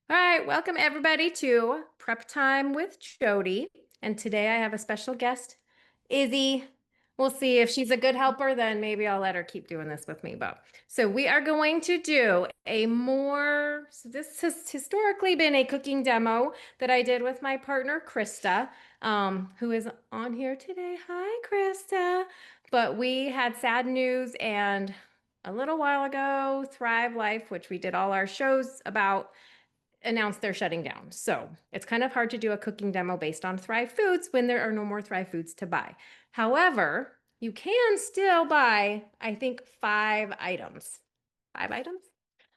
All right, welcome everybody to Prep Time with Jodi. And today I have a special guest, Izzy. We'll see if she's a good helper, then maybe I'll let her keep doing this with me. But so we are going to do so this has historically been a cooking demo that I did with my partner, Krista, who is on here today. Hi, Krista. But we had sad news, and a little while ago, Thrive Life, which we did all our shows about, announced they're shutting down. So it's kind of hard to do a cooking demo based on Thrive Foods when there are no more Thrive Foods to buy. However, you can still buy, I think, 5 items. 5 items?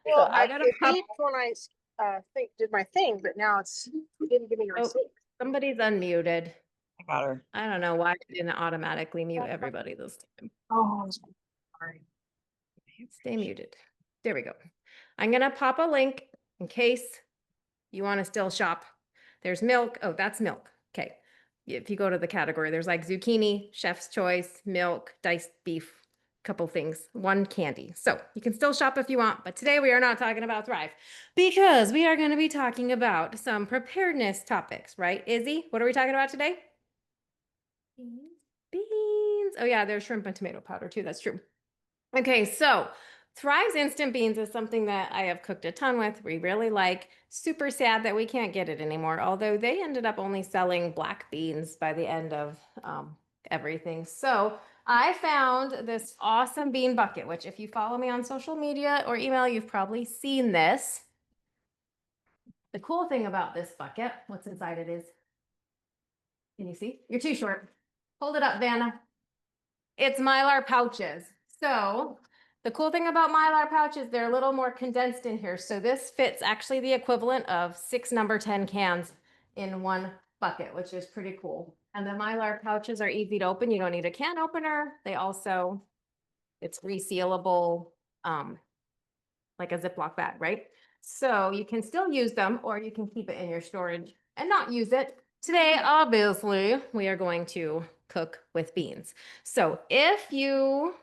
So Well, I I got a it pop. beeped when I did my thing, but now it didn't give me a Oh, receipt. somebody's unmuted. I got her. I don't know why it didn't automatically mute everybody this time. Oh, I'm sorry. Stay muted. There we go. I'm going to pop a link in case you want to still shop. There's milk. Oh, that's milk. Okay. If you go to the category, there's like zucchini, chef's choice, milk, diced beef, couple things, one candy. So you can still shop if you want, but today we are not talking about Thrive because we are going to be talking about some preparedness topics, right? Izzy, what are we talking about today? Beans. Beans. Oh yeah, there's shrimp and tomato powder too. That's true. Okay, so Thrive's instant beans is something that I have cooked a ton with. We really like. Super sad that we can't get it anymore, although they ended up only selling black beans by the end of everything. So I found this awesome bean bucket, which if you follow me on social media or email, you've probably seen this. The cool thing about this bucket, what's inside it is, can you see? You're too short. Hold it up, Vanna. It's Mylar pouches. So the cool thing about Mylar pouches, they're a little more condensed in here. So this fits actually the equivalent of 6 number 10 cans in one bucket, which is pretty cool. And the Mylar pouches are easy to open. You don't need a can opener. It's resealable, like a Ziploc bag, right? So you can still use them, or you can keep it in your storage and not use it. Today, obviously, we are going to cook with beans. So if you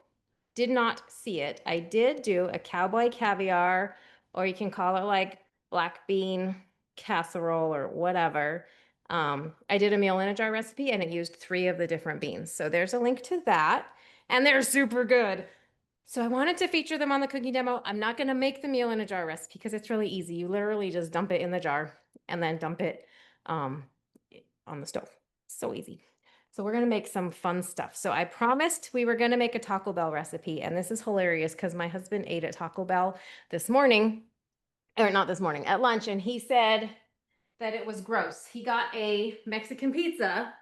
did not see it, I did do a cowboy caviar, or you can call it like black bean casserole or whatever. I did a meal in a jar recipe and it used 3 of the different beans. So there's a link to that, and they're super good. So I wanted to feature them on the cooking demo. I'm not going to make the meal in a jar recipe because it's really easy. You literally just dump it in the jar and then dump it um, on the stove. So easy. So we're going to make some fun stuff. So I promised we were going to make a Taco Bell recipe. And this is hilarious because my husband ate at Taco Bell this morning, or not this morning, at lunch. And he said that it was gross. He got a Mexican pizza.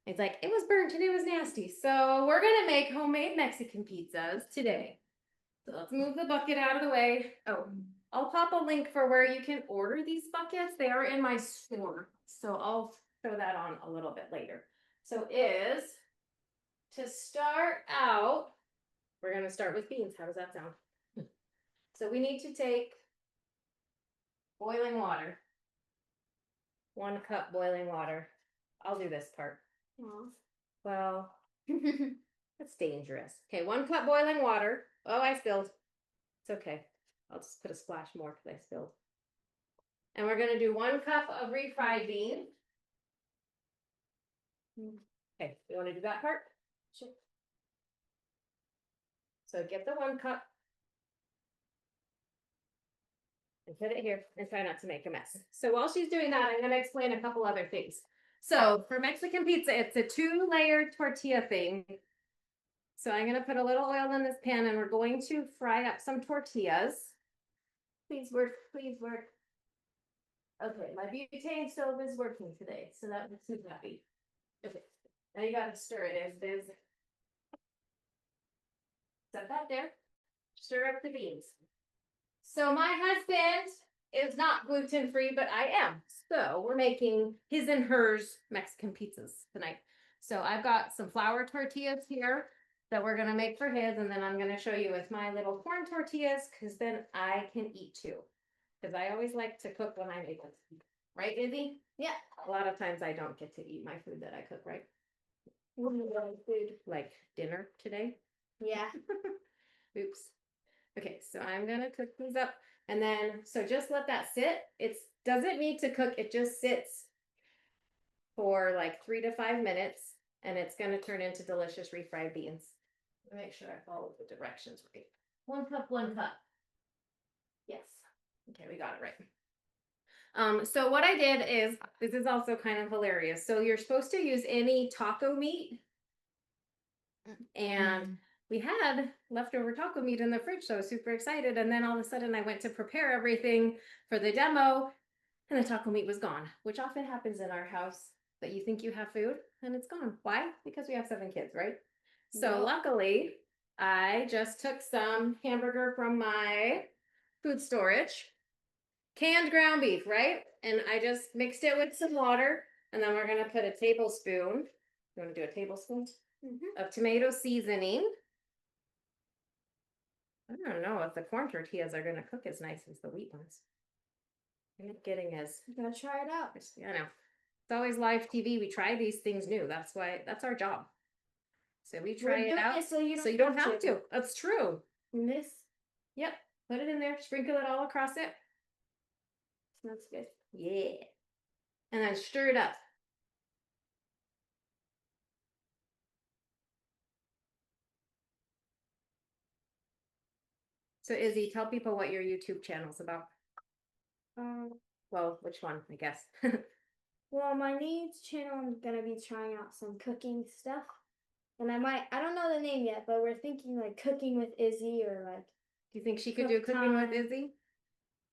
It's like, it was burnt and it was nasty. So we're going to make homemade Mexican pizzas today. So let's move the bucket out of the way. Oh, I'll pop a link for where you can order these buckets. They are in my store. So I'll show that on a little bit later. So to start out, we're going to start with beans. How does that sound? So we need to take boiling water. 1 cup boiling water. I'll do this part. Aww. Well, that's dangerous. Okay, 1 cup boiling water. Oh, I spilled. It's okay. I'll just put a splash more because I spilled. And we're going to do 1 cup of refried beans. Okay, you want to do that part? Sure. So get the 1 cup and put it here and try not to make a mess. So while she's doing that, I'm going to explain a couple other things. So for Mexican pizza, it's a 2-layered tortilla thing. So I'm going to put a little oil in this pan and we're going to fry up some tortillas. Please work, please work. Okay, my butane stove is working today, so that makes me happy. Okay, now you gotta stir it as is. Set that there. Stir up the beans. So my husband is not gluten-free, but I am. So we're making his and hers Mexican pizzas tonight. So I've got some flour tortillas here that we're gonna make for his, and then I'm gonna show you with my little corn tortillas, because then I can eat too. Because I always like to cook when I make them. Right, Izzy? Yeah. A lot of times I don't get to eat my food that I cook, right? Food like dinner today. Yeah. Oops. Okay, so I'm gonna cook these up. And then, so just let that sit. It doesn't need to cook. It just sits for like 3 to 5 minutes and it's going to turn into delicious refried beans. Make sure I follow the directions right. 1 cup, 1 cup. Yes. Okay, we got it right. So what I did is, this is also kind of hilarious. So you're supposed to use any taco meat. And we had leftover taco meat in the fridge, so I was super excited. And then all of a sudden I went to prepare everything for the demo and the taco meat was gone, which often happens in our house, that you think you have food and it's gone. Why? Because we have 7 kids, right? So luckily, I just took some hamburger from my food storage, canned ground beef, right? And I just mixed it with some water, and then we're gonna put a tablespoon. You want to do a tablespoon of tomato seasoning. I don't know if the corn tortillas are gonna cook as nice as the wheat ones. I'm not getting as. You gotta try it out. I know. It's always live TV. We try these things new. That's why, that's our job. So we try it out. So you don't have to. That's true. And this Yep. Put it in there. Sprinkle it all across it. smells good. Yeah. And then stir it up. So Izzy, tell people what your YouTube channel's about. Well, which one, I guess. Well, my needs channel, I'm gonna be trying out some cooking stuff. And I don't know the name yet, but we're thinking like cooking with Izzy or like Do you think she could Cook do cooking with time. Izzy?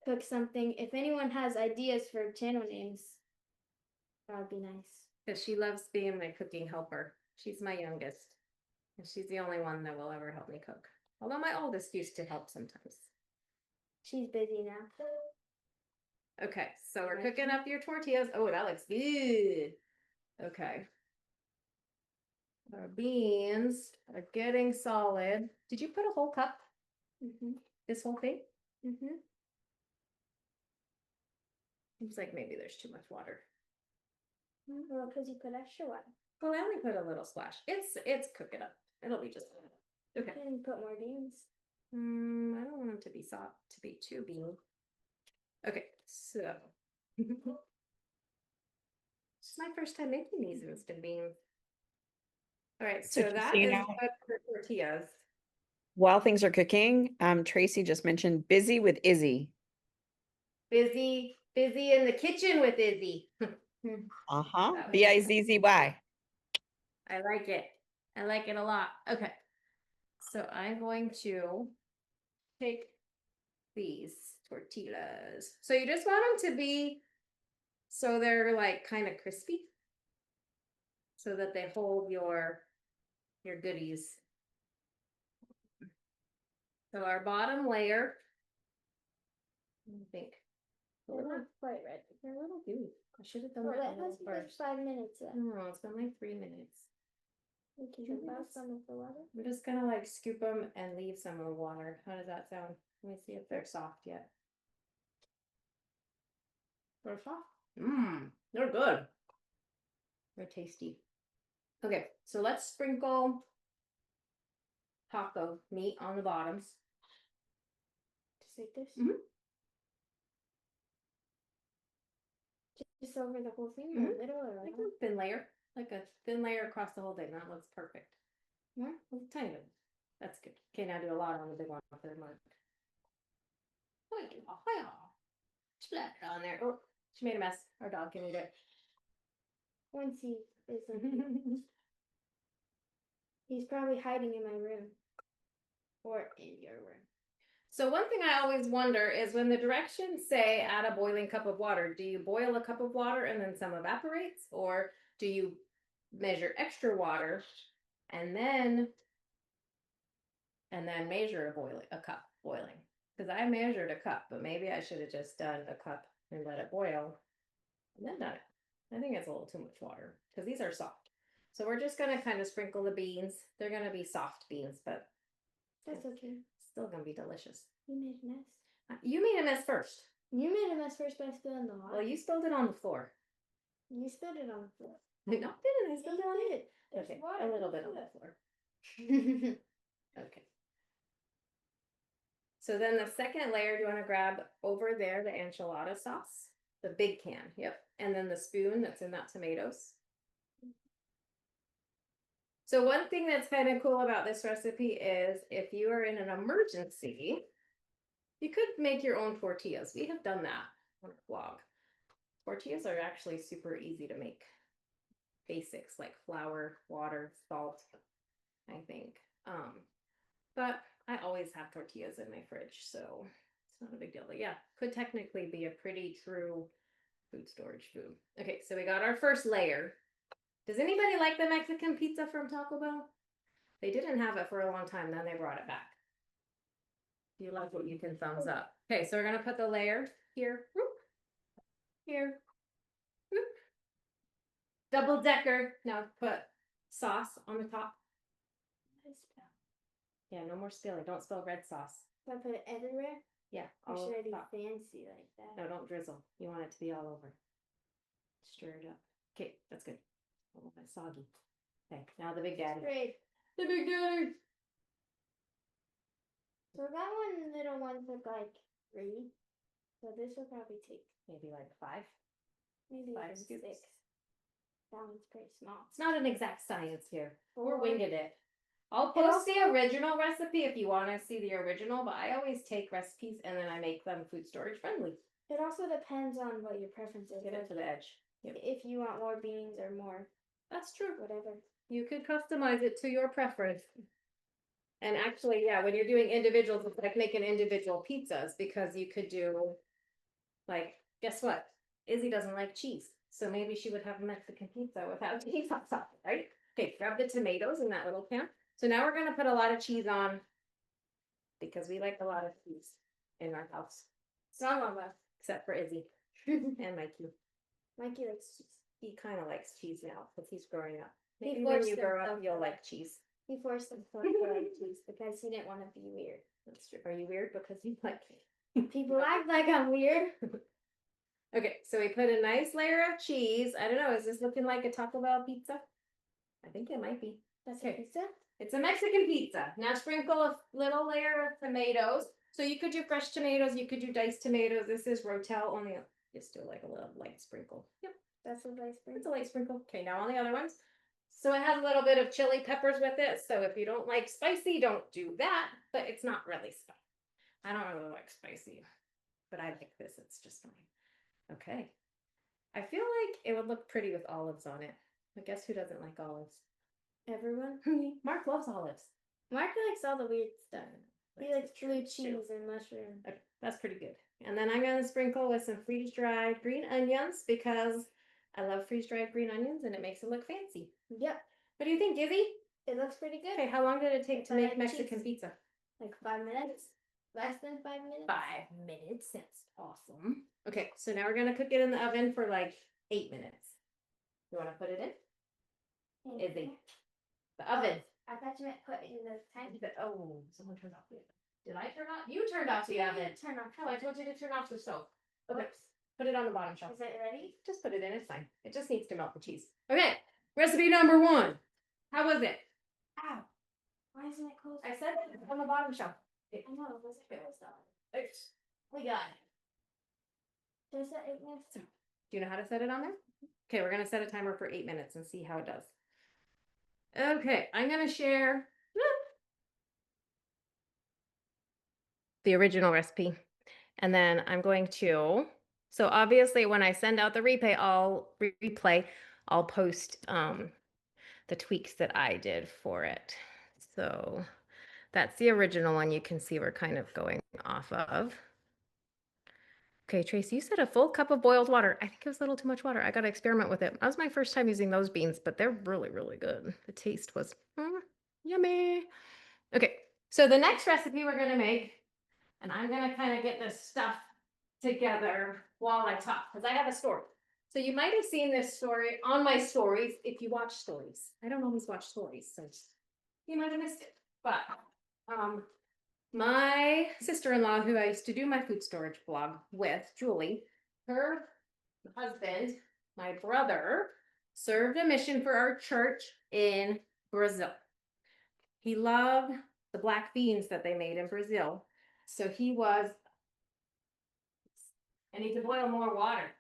cook something. If anyone has ideas for channel names, that would be nice. Because she loves being my cooking helper. She's my youngest. And she's the only one that will ever help me cook. Although my oldest used to help sometimes. She's busy now. Okay, so we're cooking up your tortillas. Oh, that looks good. Okay. Our beans are getting solid. Did you put a whole cup? This whole thing? Seems like maybe there's too much water. Well, because you put extra water. Well, I only put a little splash. It's cooking up. It'll be just okay. And put more beans. I don't want them to be soft, to be too beany. Okay, so it's my first time making these instant beans. All right, so just that so you is know- good for tortillas. While things are cooking, Tracy just mentioned busy with Izzy. Busy in the kitchen with Izzy. Uh-huh. That was- Bizzy. I like it. I like it a lot. Okay. So I'm going to take these tortillas. So you just want them to be so they're like kind of crispy so that they hold your goodies. So our bottom layer, I think. They're not quite ready. They're a little gooey. I should have done Well, that it a little has been first. 5 minutes left. No, it's been like 3 minutes. We can Two drip out minutes? some of the water. We're just gonna like scoop them and leave some of the water. How does that sound? Let me see if they're soft yet. They're soft. They're good. They're tasty. Okay, so let's sprinkle taco meat on the bottoms. Just like this. Mhm. Just over the whole thing in the middle or Like like a thin layer, like a thin layer across the whole thing. That looks perfect. Yeah, a tiny bit. That's good. Okay, now do a lot on the big one for the mark. Splat it on there. Oh, she made a mess. Our dog can eat it. once he is like, he's probably hiding in my room. Or in your room. So one thing I always wonder is when the directions say add a boiling cup of water, do you boil a cup of water and then some evaporates? Or do you measure extra water and then measure a cup boiling? Because I measured a cup, but maybe I should have just done a cup and let it boil and then done it. I think it's a little too much water because these are soft. So we're just gonna kind of sprinkle the beans. They're gonna be soft beans, but That's okay. still gonna be delicious. You made a mess. You made a mess first. You made a mess first by spilling the water. Well, you spilled it on the floor. You spilled it on the floor. No, didn't I spill it on you it? did. There's Okay, water a little bit on everywhere. the floor. Okay. So then the second layer, do you want to grab over there the enchilada sauce? The big can, yep. And then the spoon that's in that tomatoes. So one thing that's kind of cool about this recipe is if you are in an emergency, you could make your own tortillas. We have done that on our blog. Tortillas are actually super easy to make. Basics like flour, water, salt, I think. But I always have tortillas in my fridge, so it's not a big deal. But yeah, could technically be a pretty true food storage food. Okay, so we got our first layer. Does anybody like the Mexican pizza from Taco Bell? They didn't have it for a long time, then they brought it back. If you like it, you can thumbs up. Okay, so we're gonna put the layer here, whoop, here, whoop. Double decker. Now put sauce on the top. Yeah, no more spilling. Don't spill red sauce. Do I put it everywhere? Yeah, Or all should I over be top. fancy like that? No, don't drizzle. You want it to be all over. Stir it up. Okay, that's good. A little bit soggy. Okay, now the big daddy. Great. The big daddy. So that one little one took like 3. So this will probably take Maybe like 5. maybe 5 even scoops. 6. That one's pretty small. It's not an exact science here. We're 4. winging it. I'll post the original recipe if you want to see the original, but I always take recipes and then I make them food storage friendly. It also depends on what your preference is. Get it to the edge. Yep. If you want more beans or more That's true. whatever. You could customize it to your preference. And actually, yeah, when you're doing individuals, it's like making individual pizzas because you could do, like, guess what? Izzy doesn't like cheese. So maybe she would have a Mexican pizza without cheese on top, right? Okay, grab the tomatoes in that little can. So now we're going to put a lot of cheese on because we like a lot of cheese in our house, Some of us. except for Izzy and Mikey. Mikey likes cheese. He kind of likes cheese now because he's growing up. He Maybe when forced you grow up, himself you'll to like cheese. He forced himself to like cheese because he didn't want to be weird. That's true. Are you weird because you like People act like I'm weird. Okay, so we put a nice layer of cheese. I don't know, is this looking like a Taco Bell pizza? I think it might be. That's Okay. a pizza? It's a Mexican pizza. Now sprinkle a little layer of tomatoes. So you could do fresh tomatoes, you could do diced tomatoes. This is Rotel, only just do like a little light sprinkle. Yep, That's a nice it's pizza. a light sprinkle. Okay, now on the other ones. So it has a little bit of chili peppers with it. So if you don't like spicy, don't do that. But it's not really spicy. I don't really like spicy, but I like this. It's just fine. Okay. I feel like it would look pretty with olives on it. But guess who doesn't like olives? Everyone? Mark loves olives. Mark likes all the weird stuff. He likes blue too. cheese and mushroom. Okay, that's pretty good. And then I'm going to sprinkle with some freeze-dried green onions because I love freeze-dried green onions and it makes it look fancy. Yep. What do you think, Izzy? It looks pretty good. Okay, how long did it take If to I make like Mexican cheese. pizza? Like 5 minutes. Less than 5 minutes. 5 minutes. That's awesome. Okay, so now we're going to cook it in the oven for like 8 minutes. You want to put it in? Izzy. The oven. I thought you meant put it in the tank. Oh, someone turned off the oven. Did I turn off? You turned off the oven. Turn off. No, I told you to turn off the stove. Okay, Oops. put it on the bottom shelf. Is it ready? Just put it in, it's fine. It just needs to melt the cheese. Okay, recipe number 1. How was it? Ow. Why isn't it closed? I said it on the bottom shelf. I know, it wasn't closed though. We got it. There's that 8 minutes. Do you know how to set it on there? Okay, we're gonna set a timer for 8 minutes and see how it does. Okay, I'm gonna share the original recipe. And then I'm going to, so obviously when I send out the replay, I'll post the tweaks that I did for it. So that's the original one you can see we're kind of going off of. Okay, Tracy, you said a full cup of boiled water. I think it was a little too much water. I got to experiment with it. That was my first time using those beans, but they're really, really good. The taste was yummy. Okay, so the next recipe we're going to make, and I'm going to kind of get this stuff together while I talk, because I have a story. So you might have seen this story on my stories if you watch stories. I don't always watch stories, so you might have missed it. But my sister-in-law, who I used to do my food storage blog with, Julie, her husband, my brother, served a mission for our church in Brazil. He loved the black beans that they made in Brazil. So he was, I need to boil more water.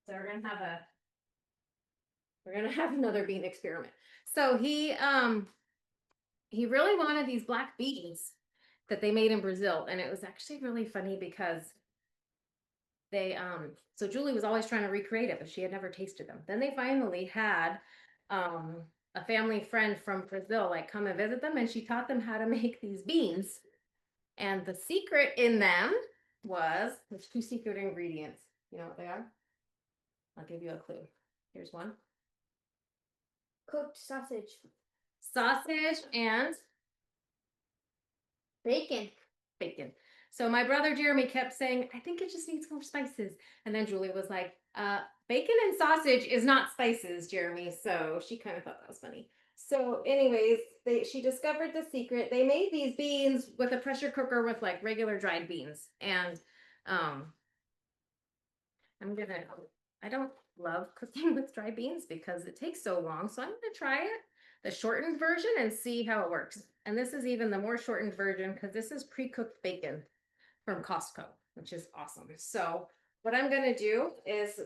So we're gonna have another bean experiment. So he really wanted these black beans that they made in Brazil. And it was actually really funny because they, so Julie was always trying to recreate it, but she had never tasted them. Then they finally had, a family friend from Brazil, like come and visit them, and she taught them how to make these beans. And the secret in them was, there's 2 secret ingredients. You know what they are? I'll give you a clue. Here's one. Cooked sausage. Sausage and Bacon. bacon. So my brother Jeremy kept saying, I think it just needs more spices. And then Julie was like, bacon and sausage is not spices, Jeremy. So she kind of thought that was funny. So anyways, she discovered the secret. They made these beans with a pressure cooker with like regular dried beans. And I don't love cooking with dry beans because it takes so long. So I'm gonna try it, the shortened version, and see how it works. And this is even the more shortened version because this is pre-cooked bacon from Costco, which is awesome. So what I'm gonna do is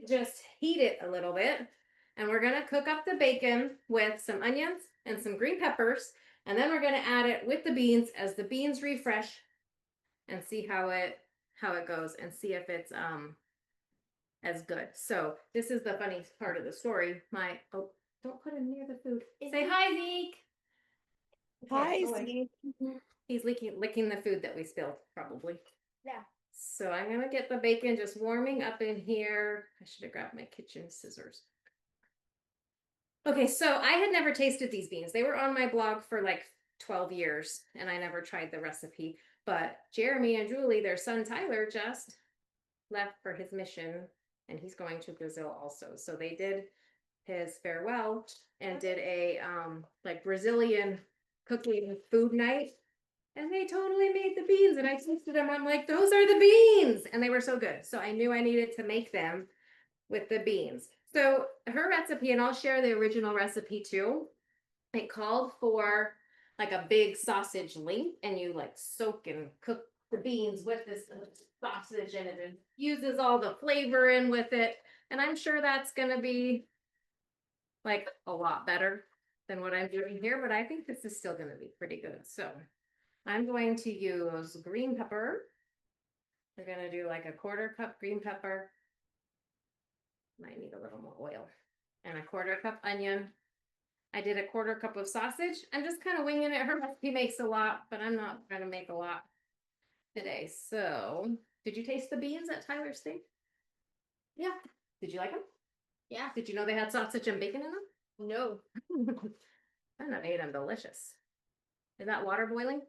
just heat it a little bit, and we're gonna cook up the bacon with some onions and some green peppers, and then we're gonna add it with the beans as the beans refresh and see how it goes and see if it's as good. So this is the funny part of the story. Oh, don't put him near the food. Say hi, Zeke. Hi, go away. Zeke. He's licking the food that we spilled, probably. Yeah. So I'm gonna get the bacon just warming up in here. I should have grabbed my kitchen scissors. Okay, so I had never tasted these beans. They were on my blog for like 12 years, and I never tried the recipe. But Jeremy and Julie, their son Tyler, just left for his mission, and he's going to Brazil also. So they did his farewell and did a like Brazilian cooking food night. And they totally made the beans, and I tasted them. I'm like, those are the beans, and they were so good. So I knew I needed to make them with the beans. So her recipe, and I'll share the original recipe too. It called for like a big sausage link, and you like soak and cook the beans with this sausage, and it infuses all the flavor in with it. And I'm sure that's gonna be like a lot better than what I'm doing here, but I think this is still gonna be pretty good. So I'm going to use green pepper. We're gonna do like a 1/4 cup green pepper. Might need a little more oil. And a 1/4 cup onion. I did a 1/4 cup of sausage. I'm just kind of winging it. Her recipe makes a lot, but I'm not gonna make a lot today. So, did you taste the beans at Tyler's thing? Yeah. Did you like them? Yeah. Did you know they had sausage and bacon in them? No. And that made them delicious. Is that water boiling?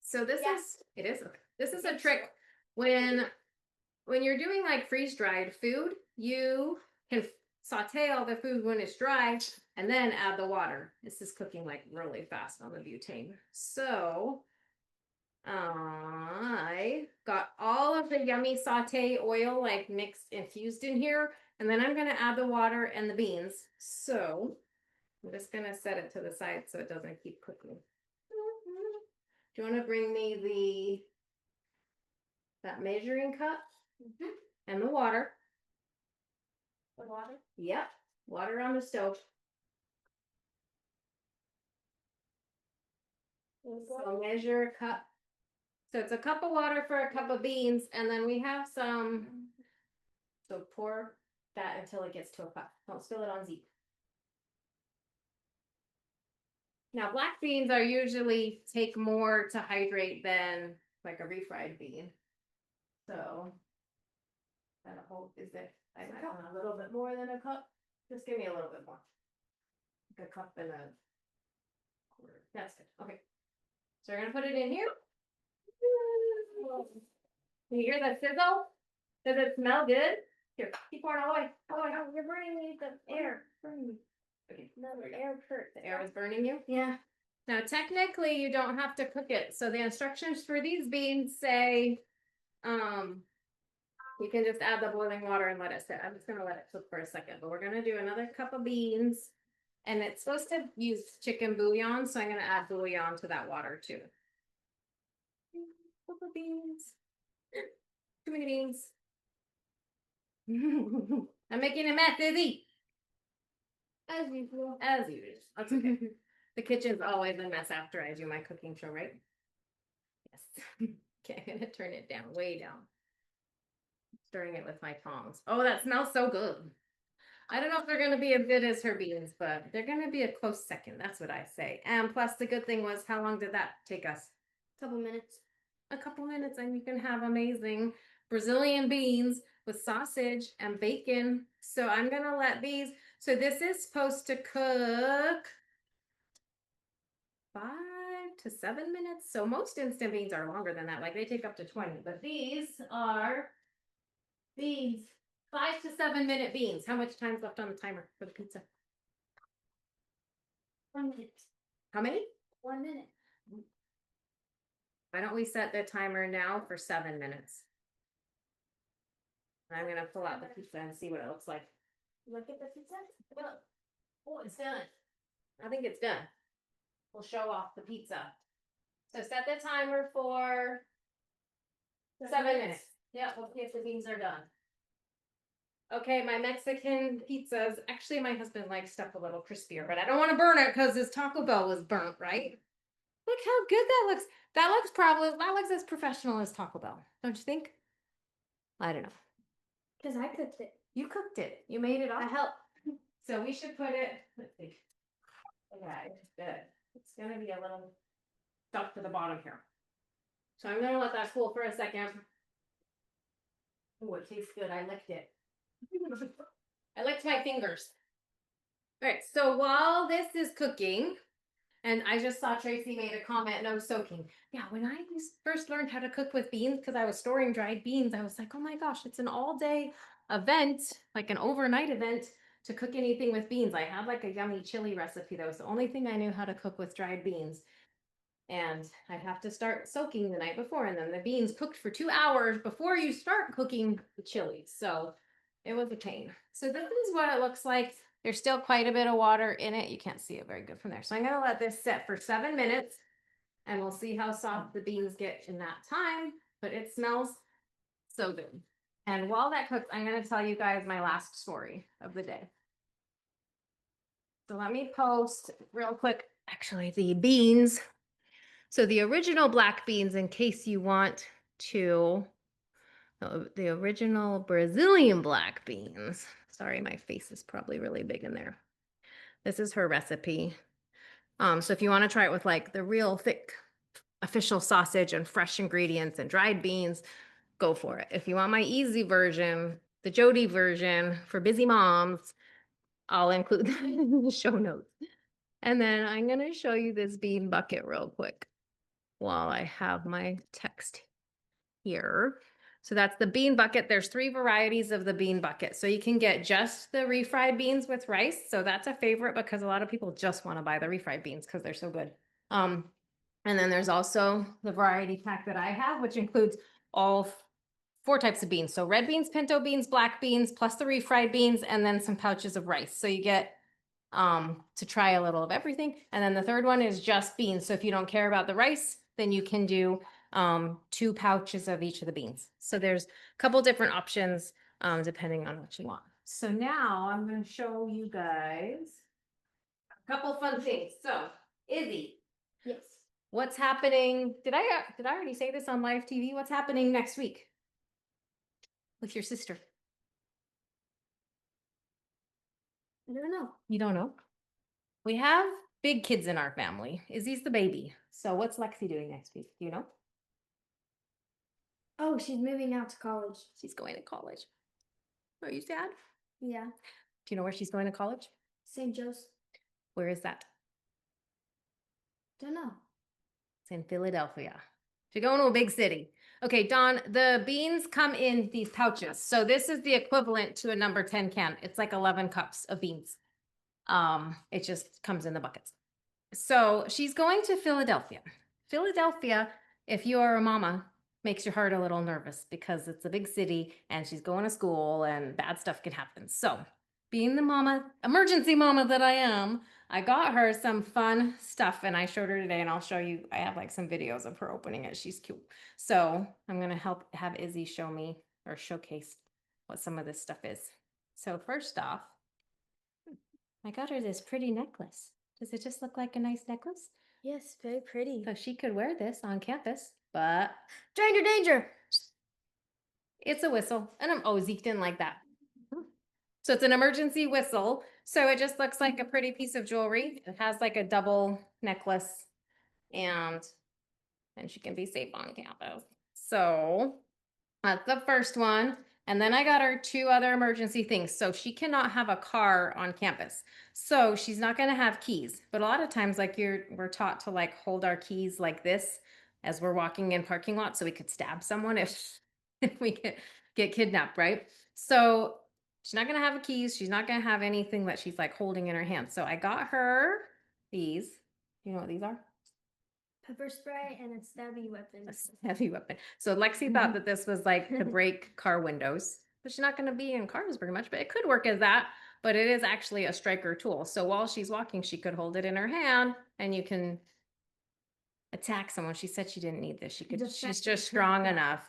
So this Yeah. this is a trick when you're doing like freeze dried food, you can saute all the food when it's dry and then add the water. This is cooking like really fast on the butane. So I got all of the yummy saute oil like mixed infused in here, and then I'm gonna add the water and the beans. So I'm just gonna set it to the side so it doesn't keep cooking. Do you want to bring me that measuring cup and the water? The water? Yep, water on the stove. So measure a cup. So it's a cup of water for a cup of beans, and then we have some. So pour that until it gets to a cup. Don't spill it on Zeke. Now black beans are usually take more to hydrate than like a refried bean. So I don't know, is it? I might want a little bit more than a cup. Just give me a little bit more. Like a cup and a 1/4. That's good. Okay. So we're gonna put it in here. You hear that sizzle? Does it smell good? Here, keep pouring all the way. All the way. Oh, you're burning me with the air. Burning me. Okay. No, the air hurts. The air is burning you. Yeah. Now, technically, you don't have to cook it. So the instructions for these beans say, you can just add the boiling water and let it sit. I'm just gonna let it cook for a second, but we're gonna do another cup of beans, and it's supposed to use chicken bouillon, so I'm gonna add bouillon to that water too. more beans. Too many beans. I'm making a mess, Izzy. As usual. As usual. That's okay. The kitchen's always a mess after I do my cooking show, right? Yes. Okay, I'm gonna turn it down, way down. Stirring it with my tongs. Oh, that smells so good. I don't know if they're gonna be as good as her beans, but they're gonna be a close second. That's what I say. And plus, the good thing was, how long did that take us? Couple minutes. A couple minutes, and you can have amazing Brazilian beans with sausage and bacon. So I'm gonna let these. So this is supposed to cook 5 to 7 minutes. So most instant beans are longer than that. Like they take up to 20, but these are beans. 5 to 7 minute beans. How much time's left on the timer for the pizza? 1 minute. How many? 1 minute. Why don't we set the timer now for 7 minutes? I'm gonna pull out the pizza and see what it looks like. Look at the pizza. Well, oh, it's done. I think it's done. We'll show off the pizza. So set the timer for 7 minutes. Yeah, we'll see if the beans are done. Okay, my Mexican pizzas. Actually, my husband likes stuff a little crispier, but I don't want to burn it because his Taco Bell was burnt, right? Look how good that looks. That looks as professional as Taco Bell, don't you think? I don't know. Because I cooked it. You cooked it. You made it all. I helped. So we should put it, let's see. Okay, good. It's gonna be a little stuck to the bottom here. So I'm gonna let that cool for a second. Oh, it tastes good. I licked it. I licked my fingers. All right, so while this is cooking, and I just saw Tracy made a comment, no soaking. Yeah, when I first learned how to cook with beans, because I was storing dried beans, I was like, oh my gosh, it's an all-day event, like an overnight event to cook anything with beans. I had like a yummy chili recipe that was the only thing I knew how to cook with dried beans. And I'd have to start soaking the night before, and then the beans cooked for 2 hours before you start cooking the chili. So it was a pain. So this is what it looks like. There's still quite a bit of water in it. You can't see it very good from there. So I'm gonna let this set for 7 minutes, and we'll see how soft the beans get in that time, but it smells so good. And while that cooks, I'm gonna tell you guys my last story of the day. So let me post real quick, actually, the beans. So the original black beans, in case you want to, the original Brazilian black beans. Sorry, my face is probably really big in there. This is her recipe. So if you want to try it with like the real thick official sausage and fresh ingredients and dried beans, go for it. If you want my easy version, the Jodi version for busy moms, I'll include that in the show notes. And then I'm going to show you this bean bucket real quick while I have my text here. So that's the bean bucket. There's 3 varieties of the bean bucket. So you can get just the refried beans with rice. So that's a favorite because a lot of people just want to buy the refried beans because they're so good. And then there's also the variety pack that I have, which includes all 4 types of beans. So red beans, pinto beans, black beans, plus the refried beans, and then some pouches of rice. So you get to try a little of everything. And then the third one is just beans. So if you don't care about the rice, then you can do 2 pouches of each of the beans. So there's a couple different options depending on what you want. So now I'm going to show you guys a couple fun things. So Izzy, Yes. what's happening? Did I already say this on live TV? What's happening next week with your sister? I don't know. You don't know? We have big kids in our family. Izzy's the baby. So what's Lexi doing next week? Do you know? Oh, she's moving out to college. She's going to college. Are you sad? Yeah. Do you know where she's going to college? St. Joe's. Where is that? Don't know. It's in Philadelphia. She's going to a big city. Okay, Dawn, the beans come in these pouches. So this is the equivalent to a number 10 can. It's like 11 cups of beans. It just comes in the buckets. So she's going to Philadelphia. Philadelphia, if you are a mama, makes your heart a little nervous because it's a big city and she's going to school and bad stuff can happen. So being the mama, emergency mama that I am, I got her some fun stuff and I showed her today and I'll show you. I have like some videos of her opening it. She's cute. So I'm going to have Izzy show me or showcase what some of this stuff is. So first off, I got her this pretty necklace. Does it just look like a nice necklace? Yes, very pretty. So she could wear this on campus, but Danger, danger. it's a whistle. And Zeke didn't like that. So it's an emergency whistle. So it just looks like a pretty piece of jewelry. It has like a double necklace and she can be safe on campus. So that's the first one. And then I got her 2 other emergency things. So she cannot have a car on campus. So she's not going to have keys. But a lot of times, like we're taught to like hold our keys like this as we're walking in parking lots so we could stab someone if we get kidnapped, right? So she's not going to have keys. She's not going to have anything that she's like holding in her hand. So I got her these. You know what these are? Pepper spray and a stabby weapon. A heavy weapon. So Lexi thought that this was like to break car windows, but she's not going to be in cars very much, but it could work as that. But it is actually a striker tool. So while she's walking, she could hold it in her hand and you can attack someone. She said she didn't need this. She's just strong enough.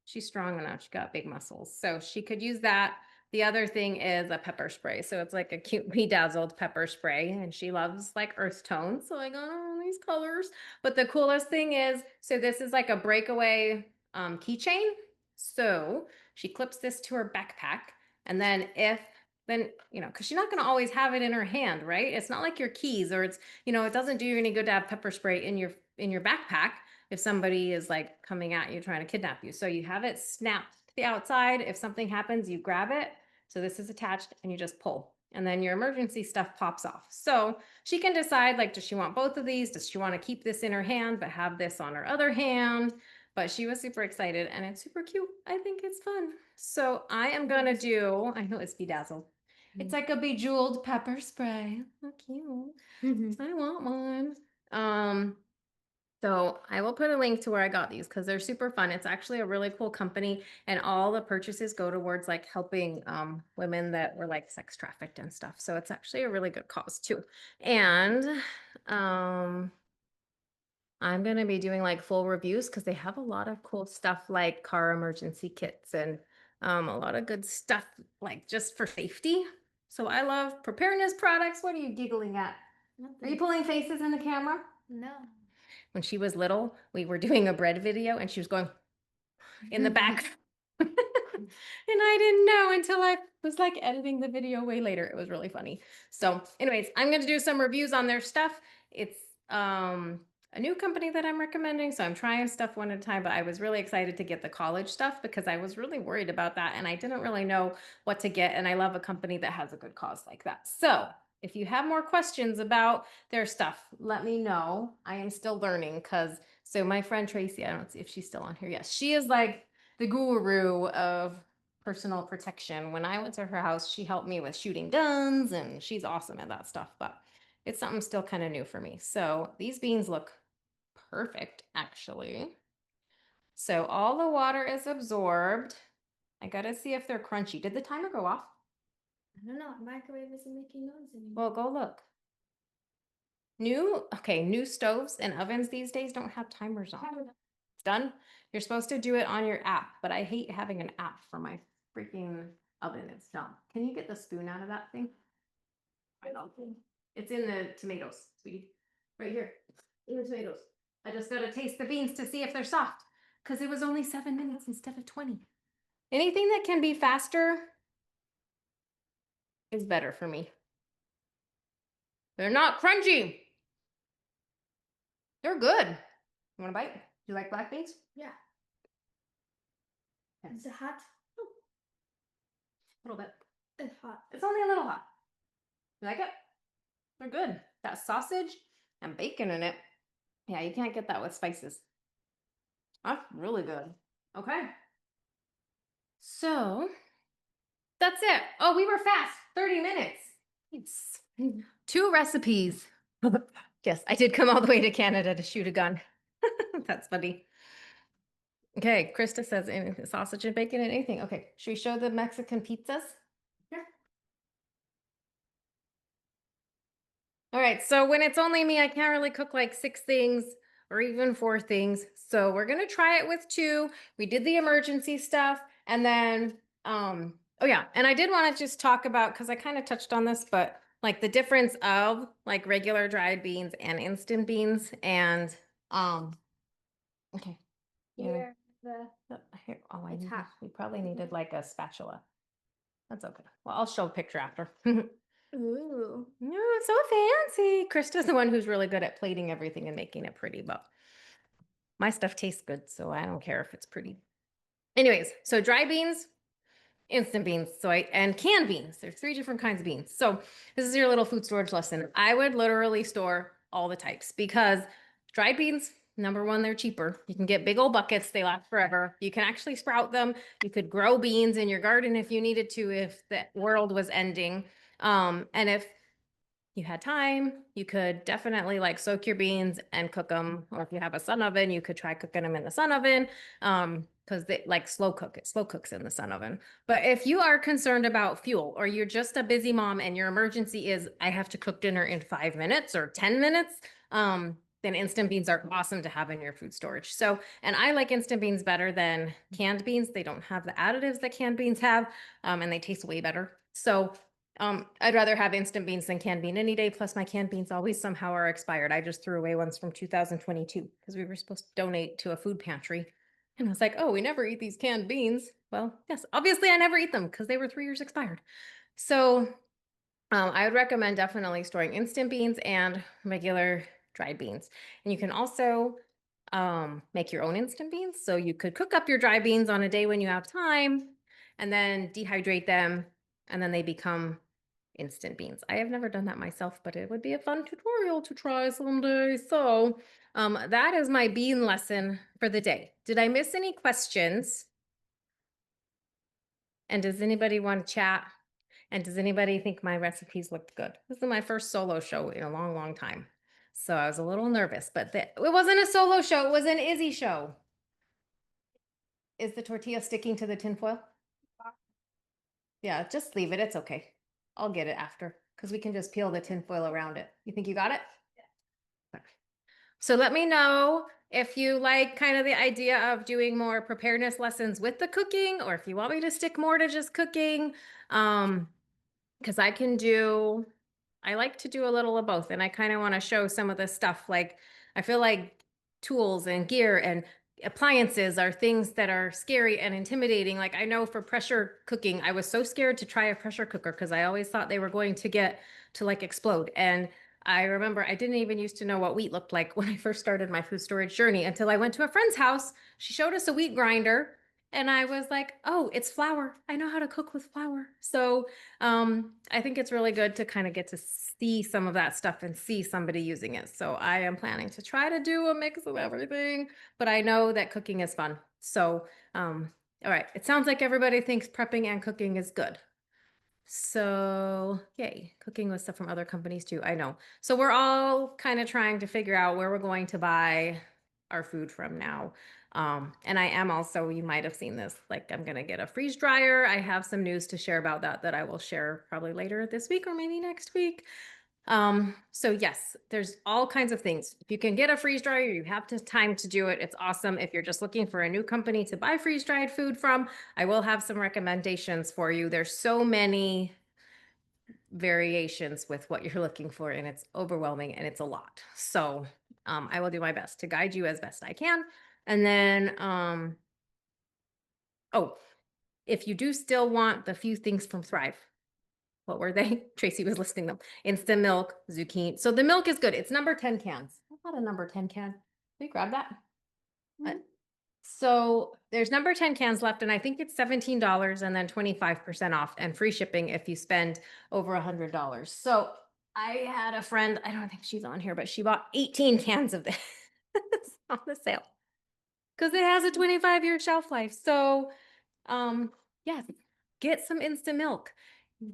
She's strong enough. She got big muscles. So she could use that. The other thing is a pepper spray. So it's like a cute bedazzled pepper spray. And she loves like earth tones. So I got all these colors. But the coolest thing is, so this is like a breakaway keychain. So she clips this to her backpack. And then because she's not going to always have it in her hand, right? It's not like your keys or it doesn't do you any good to have pepper spray in your backpack if somebody is like coming at you trying to kidnap you. So you have it snapped to the outside. If something happens, you grab it. So this is attached and you just pull and then your emergency stuff pops off. So she can decide like, does she want both of these? Does she want to keep this in her hand, but have this on her other hand? But she was super excited and it's super cute. I think it's fun. So I am going to do, I know it's bedazzled. It's like a bejeweled pepper spray. How cute. I want one. So I will put a link to where I got these because they're super fun. It's actually a really cool company and all the purchases go towards like helping women that were like sex trafficked and stuff. So it's actually a really good cause too. And I'm going to be doing like full reviews because they have a lot of cool stuff like car emergency kits and a lot of good stuff like just for safety. So I love preparedness products. What are you giggling at? Are you pulling faces in the camera? No. When she was little, we were doing a bread video and she was going in the back. And I didn't know until I was like editing the video way later. It was really funny. So anyways, I'm going to do some reviews on their stuff. It's a new company that I'm recommending. So I'm trying stuff one at a time, but I was really excited to get the college stuff because I was really worried about that. And I didn't really know what to get. And I love a company that has a good cause like that. So if you have more questions about their stuff, let me know. I am still learning so my friend Tracy, I don't see if she's still on here. Yes, she is like the guru of personal protection. When I went to her house, she helped me with shooting guns and she's awesome at that stuff, but it's something still kind of new for me. So these beans look perfect, actually. So all the water is absorbed. I gotta see if they're crunchy. Did the timer go off? I don't know. Microwave isn't making noise anymore. Well, go look. New stoves and ovens these days don't have timers on. It's done. You're supposed to do it on your app, but I hate having an app for my freaking oven. It's dumb. Can you get the spoon out of that thing? I know. It's in the tomatoes, sweetie. Right here. In the tomatoes. I just gotta taste the beans to see if they're soft. Because it was only 7 minutes instead of 20. Anything that can be faster is better for me. They're not crunchy. They're good. You want a bite? Do you like black beans? Yeah. Okay. Is it hot? A little bit. It's hot. It's only a little hot. You like it? They're good. That sausage and bacon in it. Yeah, you can't get that with spices. That's really good. Okay. So that's it. Oh, we were fast. 30 minutes. Yes. 2 recipes. Yes, I did come all the way to Canada to shoot a gun. That's funny. Okay, Krista says anything, sausage and bacon and anything. Okay, should we show the Mexican pizzas? All right, so when it's only me, I can't really cook like 6 things or even 4 things. So we're gonna try it with 2. We did the emergency stuff, and then oh yeah, and I did want to just talk about, because I kind of touched on this, but like the difference of like regular dried beans and instant beans, and okay. Yeah. Here, the Here, oh, It's hot. we probably needed like a spatula. That's okay. Well, I'll show a picture after. ooh. No, it's so fancy. Krista's the one who's really good at plating everything and making it pretty, but my stuff tastes good, so I don't care if it's pretty. Anyways, so dry beans, instant beans, and canned beans. There's 3 different kinds of beans. So this is your little food storage lesson. I would literally store all the types, because dried beans, number one, they're cheaper. You can get big old buckets. They last forever. You can actually sprout them. You could grow beans in your garden if you needed to, if the world was ending. And if you had time, you could definitely like soak your beans and cook them. Or if you have a sun oven, you could try cooking them in the sun oven. Because they like slow cooks in the sun oven. But if you are concerned about fuel, or you're just a busy mom and your emergency is I have to cook dinner in 5 minutes or 10 minutes, then instant beans are awesome to have in your food storage. So, and I like instant beans better than canned beans. They don't have the additives that canned beans have, and they taste way better. So I'd rather have instant beans than canned bean any day. Plus my canned beans always somehow are expired. I just threw away ones from 2022 because we were supposed to donate to a food pantry. And I was like, oh, we never eat these canned beans. Well, yes, obviously I never eat them because they were 3 years expired. So I would recommend definitely storing instant beans and regular dried beans. And you can also make your own instant beans. So you could cook up your dry beans on a day when you have time and then dehydrate them, and then they become instant beans. I have never done that myself, but it would be a fun tutorial to try someday. So that is my bean lesson for the day. Did I miss any questions? And does anybody want to chat? And does anybody think my recipes looked good? This is my first solo show in a long, long time. So I was a little nervous, but it wasn't a solo show. It was an Izzy show. Is the tortilla sticking to the tinfoil? Yeah, just leave it. It's okay. I'll get it after because we can just peel the tinfoil around it. You think you got it? Yeah. Okay. So let me know if you like kind of the idea of doing more preparedness lessons with the cooking, or if you want me to stick more to just cooking. Because I like to do a little of both, and I kind of want to show some of the stuff. Like, I feel like tools and gear and appliances are things that are scary and intimidating. Like, I know for pressure cooking, I was so scared to try a pressure cooker because I always thought they were going to get to like explode. And I remember I didn't even used to know what wheat looked like when I first started my food storage journey until I went to a friend's house. She showed us a wheat grinder, and I was like, oh, it's flour. I know how to cook with flour. So I think it's really good to kind of get to see some of that stuff and see somebody using it. So I am planning to try to do a mix of everything, but I know that cooking is fun. So, all right. It sounds like everybody thinks prepping and cooking is good. So yay, cooking with stuff from other companies too. I know. So we're all kind of trying to figure out where we're going to buy our food from now. And I am also, you might have seen this, like I'm going to get a freeze dryer. I have some news to share about that I will share probably later this week or maybe next week. So yes, there's all kinds of things. If you can get a freeze dryer, you have time to do it. It's awesome. If you're just looking for a new company to buy freeze dried food from, I will have some recommendations for you. There's so many variations with what you're looking for, and it's overwhelming and it's a lot. So I will do my best to guide you as best I can. And then, oh, if you do still want the few things from Thrive, what were they? Tracy was listing them. Instant milk, zucchini. So the milk is good. It's number 10 cans. I bought a number 10 can. Can we grab that? So there's number 10 cans left, and I think it's $17 and then 25% off and free shipping if you spend over $100. So I had a friend, I don't think she's on here, but she bought 18 cans of this on the sale because it has a 25-year shelf life. So yes, get some instant milk.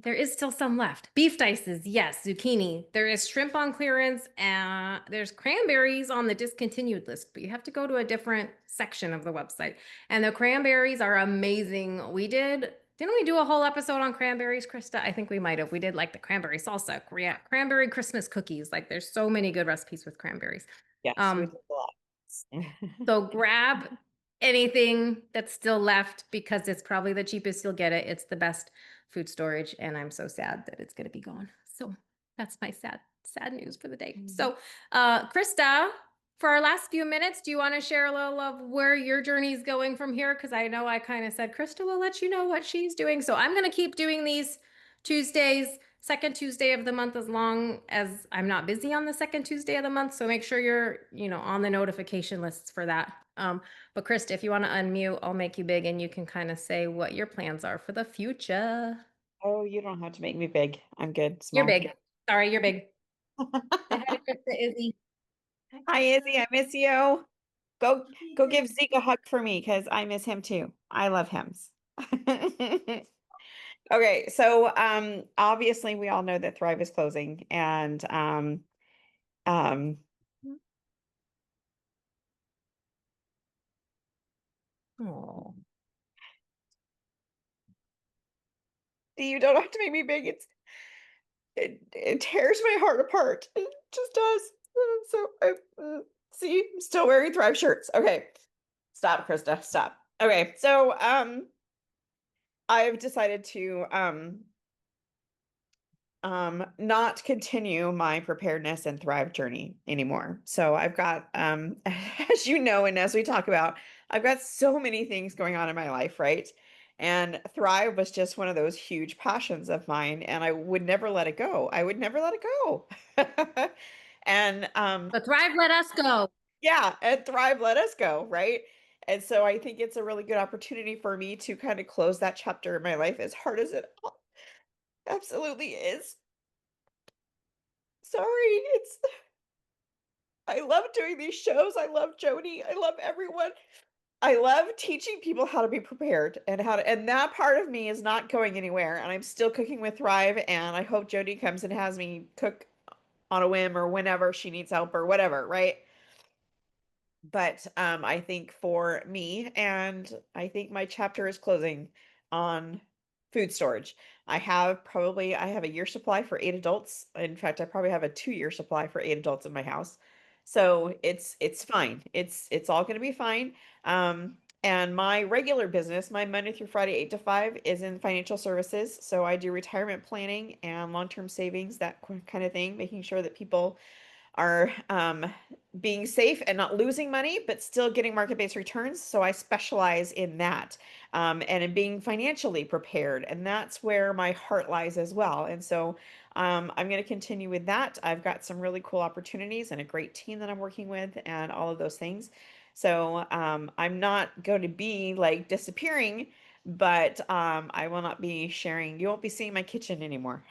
There is still some left. Beef dices, yes. Zucchini. There is shrimp on clearance. There's cranberries on the discontinued list, but you have to go to a different section of the website. And the cranberries are amazing. We did Didn't we do a whole episode on cranberries, Krista? I think we might have. We did like the cranberry salsa, cranberry Christmas cookies. Like there's so many good recipes with cranberries. Yes, we Um, did a lot. so grab anything that's still left because it's probably the cheapest you'll get it. It's the best food storage, and I'm so sad that it's gonna be gone. So that's my sad news for the day. So Krista, for our last few minutes, do you want to share a little of where your journey is going from here? Because I know I kind of said Krista will let you know what she's doing. So I'm going to keep doing these Tuesdays, second Tuesday of the month, as long as I'm not busy on the second Tuesday of the month. So make sure you're, on the notification lists for that. But Krista, if you want to unmute, I'll make you big and you can kind of say what your plans are for the future. Oh, you don't have to make me big. I'm good. You're Small. big. Sorry, you're big. Say hi to Krista, Izzy. Hi, Izzy. I miss you. Go give Zeke a hug for me because I miss him too. I love him. Okay, so obviously we all know that Thrive is closing and um Oh. you don't have to make me big. It tears my heart apart. It just does. So see, I'm still wearing Thrive shirts. Okay. Stop, Krista. Stop. Okay, so I've decided to not continue my preparedness and thrive journey anymore. So I've got as you know, and as we talk about, I've got so many things going on in my life, right? And thrive was just one of those huge passions of mine, and I would never let it go. I would never let it go. And But Thrive let us go. yeah, and thrive let us go, right? And so I think it's a really good opportunity for me to kind of close that chapter in my life, as hard as it absolutely is. Sorry, it's I love doing these shows. I love Jodi. I love everyone. I love teaching people how to be prepared and and that part of me is not going anywhere. And I'm still cooking with Thrive. And I hope Jodi comes and has me cook on a whim or whenever she needs help or whatever, right? But I think for me, and I think my chapter is closing on food storage. I have a year supply for 8 adults. In fact, I probably have a 2 year supply for 8 adults in my house. So it's fine. It's all gonna be fine. And my regular business, my Monday through Friday 8 to 5, is in financial services. So I do retirement planning and long-term savings, that kind of thing, making sure that people are being safe and not losing money, but still getting market-based returns. So I specialize in that and in being financially prepared. And that's where my heart lies as well. And so I'm going to continue with that. I've got some really cool opportunities and a great team that I'm working with and all of those things. So I'm not going to be like disappearing, but I will not be sharing. You won't be seeing my kitchen anymore.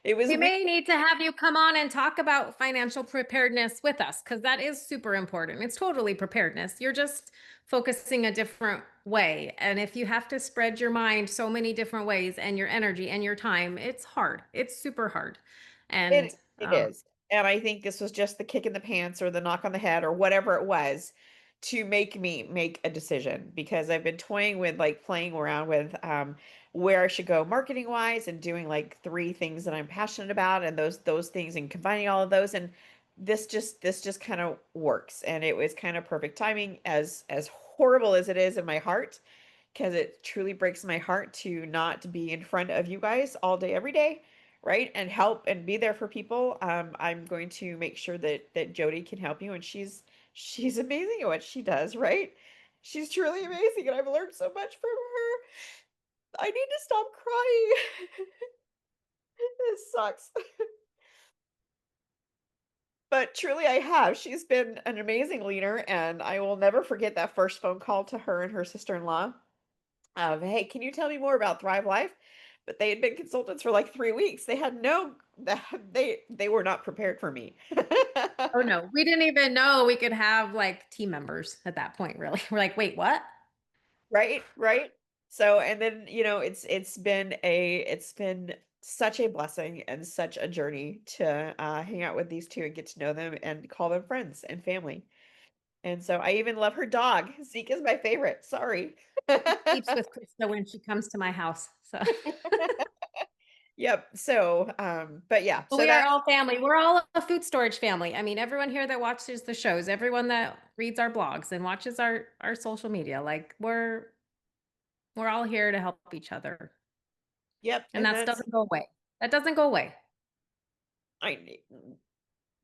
It was We weird. may need to have you come on and talk about financial preparedness with us because that is super important. It's totally preparedness. You're just focusing a different way. And if you have to spread your mind so many different ways and your energy and your time, it's hard. It's super hard. And It is. And I think this was just the kick in the pants or the knock on the head or whatever it was to make me make a decision, because I've been toying with like playing around with where I should go marketing wise and doing like 3 things that I'm passionate about and those things and combining all of those, and this just kind of works, and it was kind of perfect timing, as horrible as it is in my heart, because it truly breaks my heart to not be in front of you guys all day every day, right? And help and be there for people. I'm going to make sure that Jodi can help you, and she's amazing at what she does, right? She's truly amazing, and I've learned so much from her. I need to stop crying. This sucks. But truly I have. She's been an amazing leader, and I will never forget that first phone call to her and her sister-in-law of, "Hey, can you tell me more about Thrive Life?" But they had been consultants for like 3 weeks. They had no they were not prepared for me. oh no, we didn't even know we could have like team members at that point, really. We're like, wait, what? Right, right. So, and then, it's been such a blessing and such a journey to hang out with these two and get to know them and call them friends and family. And so I even love her dog. Zeke is my favorite. Sorry. Keeps with Krista when she comes to my house. So Yep. So, but yeah, but so we are that all family. We're all a food storage family. I mean, everyone here that watches the shows, everyone that reads our blogs and watches our social media, like we're all here to help each other. yep, And and that that's doesn't go away. That doesn't go away. I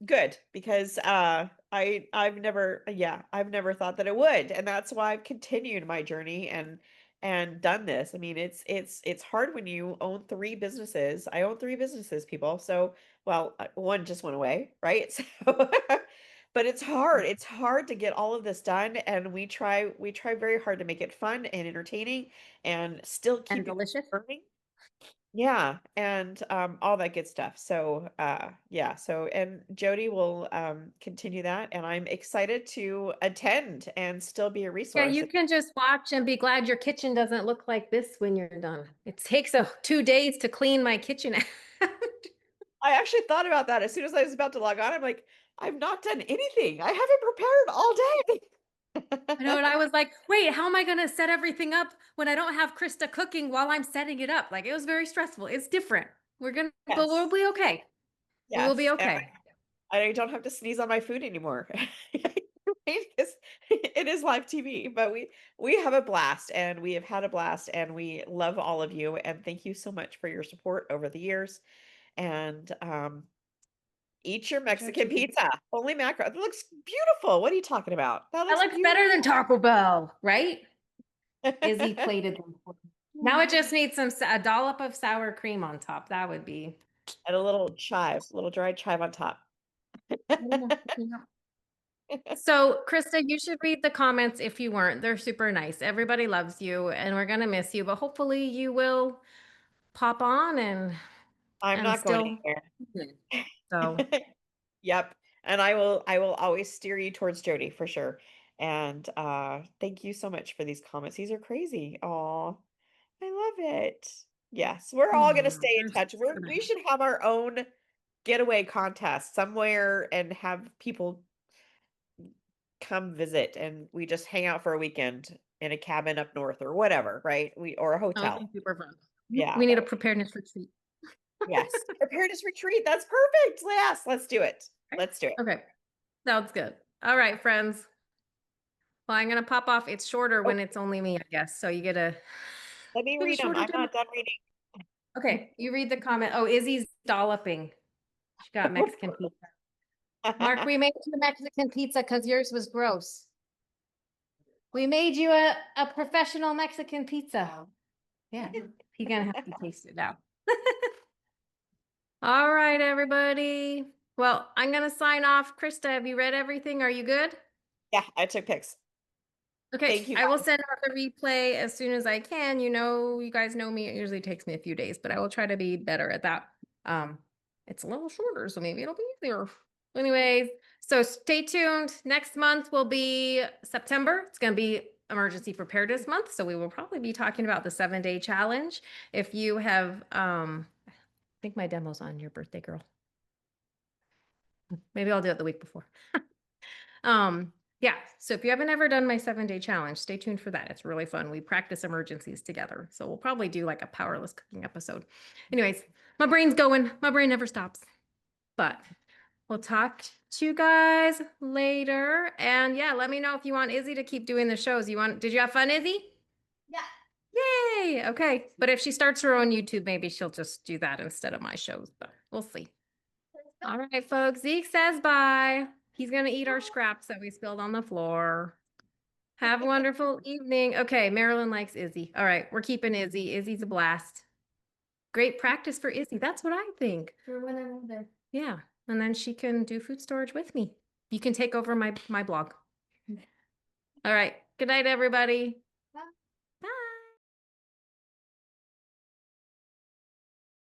good because I've never thought that it would, and that's why I've continued my journey and done this. I mean, it's hard when you own three businesses. I own three businesses, people. So, well, one just went away, right? So, but it's hard. It's hard to get all of this done, and we try very hard to make it fun and entertaining and still And keep it delicious. burning. Yeah, and all that good stuff. So yeah, so and Jody will continue that, and I'm excited to attend and still be a Yeah, resource. you can just watch and be glad your kitchen doesn't look like this when you're done. It takes 2 days to clean my kitchen out. I actually thought about that as soon as I was about to log on. I'm like, I've not done anything. I haven't prepared all I know, day. and I was like, wait, how am I going to set everything up when I don't have Krista cooking while I'm setting it up? Like, it was very stressful. It's different. But we'll Yes, be okay. We will be yes, and okay. I don't have to sneeze on my food anymore. Because it is live TV, but we have a blast and we have had a blast and we love all of you and thank you so much for your support over the years. And eat your Enjoy Mexican chicken. pizza. Holy macro. It looks beautiful. What are you talking about? That That looks looks beautiful. better than Taco Bell, right? Izzy plated them for me. Now it just needs a dollop of sour cream on top. That would be. And a little chive, a little dried chive on top. Yeah. So, Krista, you should read the comments if you weren't. They're super nice. Everybody loves you and we're going to miss you, but hopefully you will pop on I'm and not going still. anywhere. So, Yep. And I will always steer you towards Jody for sure. And thank you so much for these comments. These are crazy. Oh, I love it. Yes, we're all gonna stay in they're touch. super We nice. should have our own getaway contest somewhere and have people come visit and we just hang out for a weekend in a cabin up north or whatever, right? We or a That would be hotel. super fun. Yeah, We need that a would be preparedness retreat. yes. Preparedness retreat. That's perfect. Yes, let's do it. Okay. Let's do it. Okay. Sounds good. All right, friends. Well, I'm going to pop off. It's shorter Oh, when it's only me, I guess. So you get a, let me get a read them. shorter I'm dinner. not done reading. Okay. You read the comment. Oh, Izzy's dolloping. She got Mexican pizza. Mark, we made you a Mexican pizza because yours was gross. We made you a professional Mexican pizza. Yeah. He's going to have to taste it now. All right, everybody. Well, I'm going to sign off. Krista, have you read everything? Are you good? Yeah, I took pics. Okay, Thank you, I will guys. send out the replay as soon as I can. You guys know me. It usually takes me a few days, but I will try to be better at that. It's a little shorter, so maybe it'll be easier. Anyways, so stay tuned. Next month will be September. It's going to be emergency preparedness month, so we will probably be talking about the 7-day challenge. If you have, I think my demo's on your birthday, girl. Maybe I'll do it the week before. Yeah, so if you haven't ever done my 7-day challenge, stay tuned for that. It's really fun. We practice emergencies together. So we'll probably do like a powerless cooking episode. Anyways, my brain's going. My brain never stops. But we'll talk to you guys later. And yeah, let me know if you want Izzy to keep doing the shows. Did you have fun, Izzy? Yeah. Yay. Okay. But if she starts her own YouTube, maybe she'll just do that instead of my shows, but we'll see. All right, folks. Zeke says bye. He's going to eat our scraps that we spilled on the floor. Have a wonderful evening. Okay, Marilyn likes Izzy. All right, we're keeping Izzy. Izzy's a blast. Great practice for Izzy. That's what I think. For when I'm older. Yeah, and then she can do food storage with me. You can take over my blog. All right. Good night, everybody.